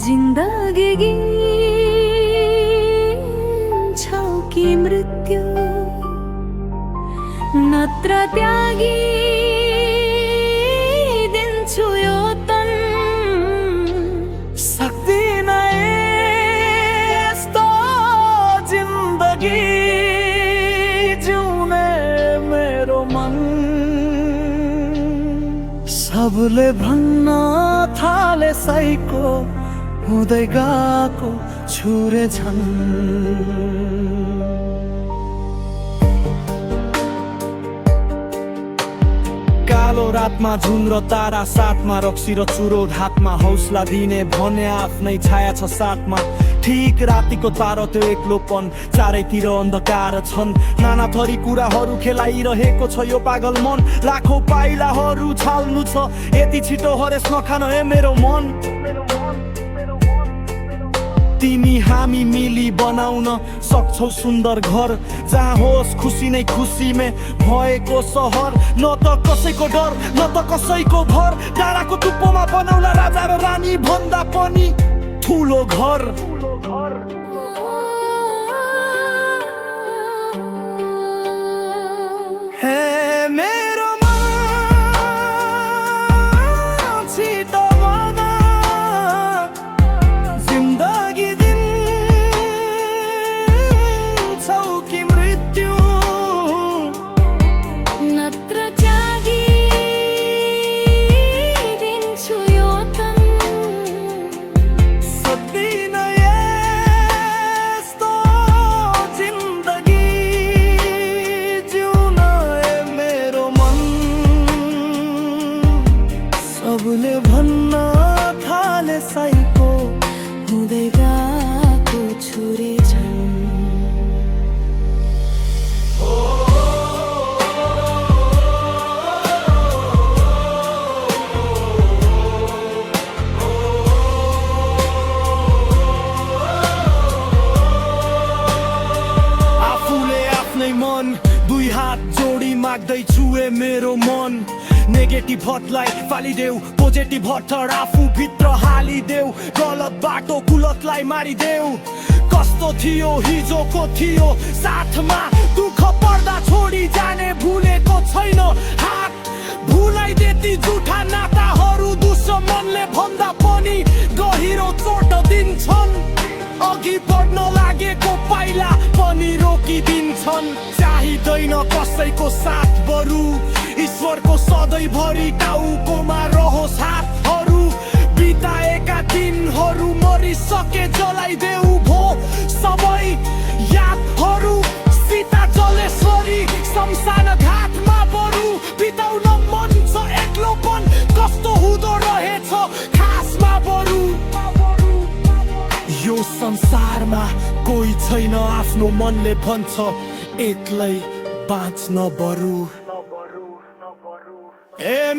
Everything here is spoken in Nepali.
जिन्दगी गिन्छौ कि मृत्यु नत्र त्यागिदिन्छु यो तन सक्दिन यस्तो जिन्दगी जिउने मेरो मन सबले भन्न थाले साइको हुँदै गएको छुरे छन् कालो रातमा जुन र तारा साथमा रक्सी र चुरोट हातमा हौसला दिने भने आफ्नै छाया छ साथमा ठीक रातिको तारो त्यो एक्लोपन चारैतिर अन्धकार छन् नाना थरी कुराहरू खेलाइरहेको छ यो पागल मन लाखौं पाइलाहरू छाल्नु छ यति छिटो हरेस नखान हे मेरो मन तिमी हामी मिली बनाउन सक्छौ सुन्दर घर जहाँ होस् खुसी नै खुसी में भएको सहर न त कसैको डर न त कसैको भर डाँडाको टुप्पोमा बनाउला राजा र रानी भन्दा पनि ठुलो घर हे मेरो मन छिटो भन जिन्दगी दिन्छौ कि मृत्यु नत्र त्यागिदिन्छु यो तन सक्दिन यस्तो जिन्दगी जिउन हे मेरो मन सबले भन्न थाले साइको हुँदै गएको छुरे छन् आफूले आफ्नै मन दुई हात जोडी माग्दैछु ए मेरो मन नेगेटिभ हटलाई फालिदेऊ पोजिटिभ हटर आफू भित्र हालिदेऊ गलत बाटो कुलतलाई मारिदेऊ कस्तो थियो हिजोको थियो साथमा दुःख पर्दा छोडी जाने भुलेको छैन हात भुलाइदे ती जुठा नाताहरू दुश्मनले भन्दा पनि गहिरो चोट दिन्छन् अघि बढ्न लागेको पाइला पनि रोकिदिन्छन् चाहिँदैन कसैको साथ बरु ईश्वरको सधैँभरि टाउकोमा रहोस् हातहरू बिताएका दिनहरू मरिसके जलाइदेऊ भो सबै यादहरू सीता जलेश्वरी शमशान घाटमा बरु बिताउन मन छ एक्लोपन कस्तो हुँदो रहेछ खासमा बरु यो संसारमा कोही छैन आफ्नो मनले भन्छ एक्लै बाँच्न बरु ए